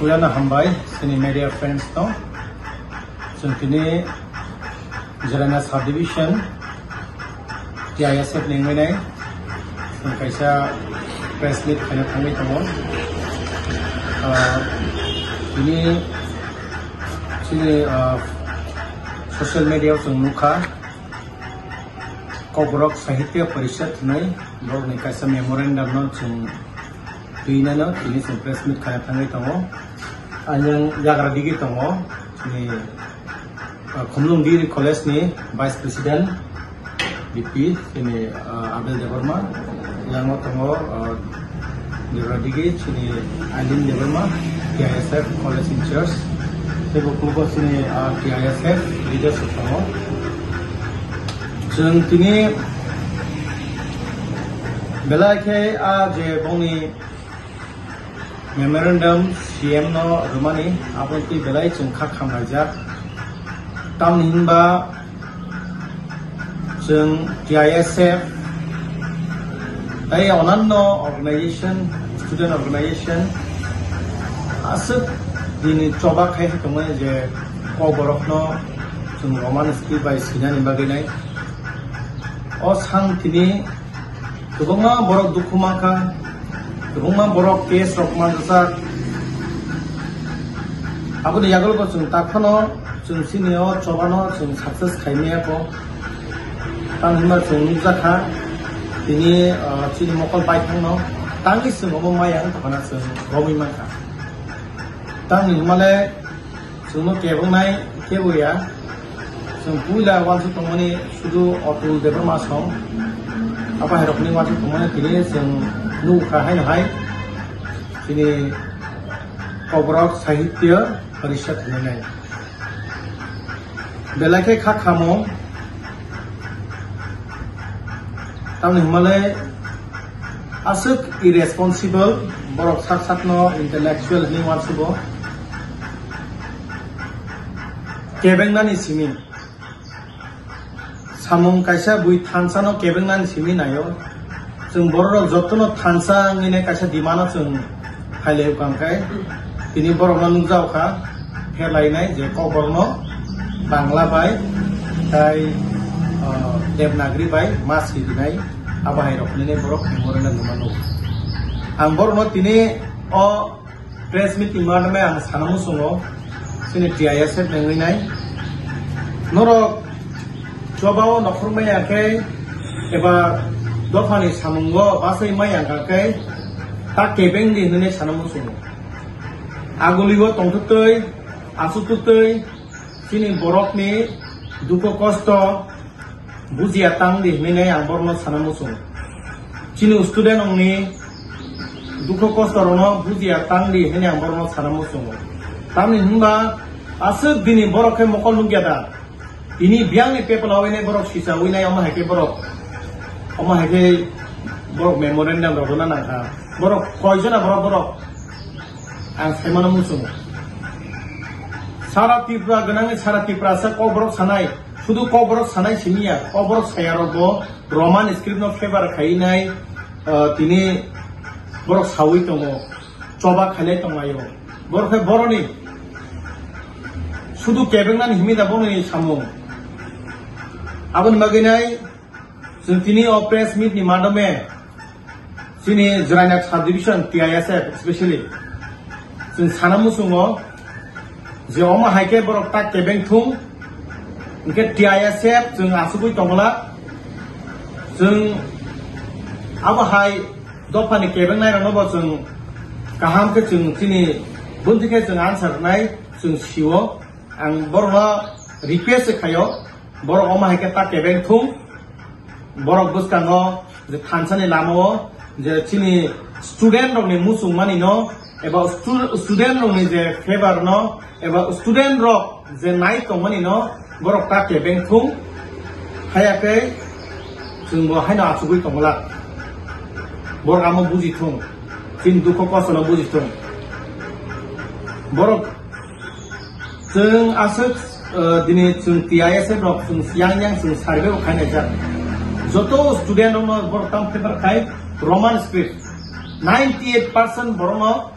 Puyana Hambai, sini media friends to. Sini Jarana subdivision, TISF lingway, kaisa press meet kena kami temu. Ini social media muka Kobrok Sahitya Parishad nai blog ni kaisa memorandum no chung tuina no ini press meet kena kami temu. Anjang jaga digi temu ini Kumlungdiri College ni Vice President BP ini Abel Devarma yang temu jaga digi ini Alin Devarma TISF College in Church. Sebab kelompok sini TISF leaders temu. Jeng tini belai ke je boni memorandum CM no rumani apa itu belai jeng kak hamajak tahun hingga jeng TISF ay onan no organization student organization asal dini coba kayak temen je kau borok no jeng roman skill by sinan imbagai oh sang tini kebunga borok dukumaka kebunga borok case rokman besar aku dijagal ko jeng takano jeng sini oh coba no jeng sukses kayaknya ko tang hima jeng nuzaka tini sini mokol baik no tangi seng ngomong mayang takana jeng romi maka tang hima le jeng no kebung nai kebu ya jeng pula wansu tongoni sudu otul deber masong apa herok ni wansu tongoni tini jeng nu kahai hai sini Kobrok Sahitya Parishad nai belai kak kamu tahun Himalaya asuk irresponsible borok sak no intellectual ni wansu bo kebeng nani simi samung kaisa bui tansa no kebeng nani simi nayo jeng borok jotono tansa ngine kaisa dimana jeng haile kangkai tini borok no nungjau ka helai nai je Kobrok no Bangla bai tai Devanagari bai mas hidinai apa hai rok nene borok memorandum numano ang borok no tini o press meeting man me ang sanamu sungo sini TISF nenginai norok coba nokor maya ke eba dofani samungo basai maya ke tak kebeng di nene sanamu sungo aguligo tongtutoi asututoi sini borok ni duko kosto buzia tang di nene ang borno sanamu sungo sini student ni duko kosto rono buzia tang di nene ang borno sanamu sungo tamni hingga asuk dini borok ke mokol lungyada ini biang ni people awene borok sisa wina oma heke borok memorandum rogona nangka borok koijona borok ang semana musung sara tipra ganang sara tipra sa Kobrok sanai sudu Kobrok sanai simia Kobrok sayarogo roman script no favor kainai tini borok sawi tongo coba khale tongayo borok boroni sudu kebengnan himida boni samung abon maginai sentini press meet ni mandame sini Jarana subdivision TISF especially sin sanamu sungo je oma haike borok tak kebeng thung ingke TISF jeng asubui tongla jeng aba hai dopani kebeng nai rano bo jeng kaham ke jeng sini buntike jeng answer nai jeng siwo ang borok request kayo borok oma haike tak kebeng thung borok buskano je thansani lamo je sini student rok ni musung mani no eba student rok ni je favor no eba student rok je nai tongmani no borok tak kebeng thung hayake jeng bo haina asubui tongla borok amo buji thung sin duko kosono buji thung borok jeng asuk dini jeng TISF rok jeng yang jeng survey khaina jak joto student rok borok tam paper khai roman script 98% borok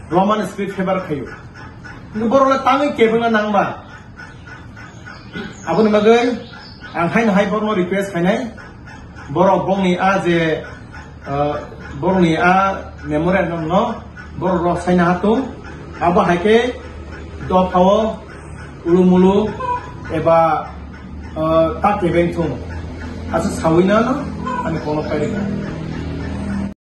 Roman script fever kayu. Borola tangi kebungan nangba. Abu ni bagai, ang hai borno request kanai. Borok bongni a je borni a memorandum no borok saina hatu. Abu hai ke do pawo ulumulu eba tak kebeng tung. Asa sawina no, ani kono kaya.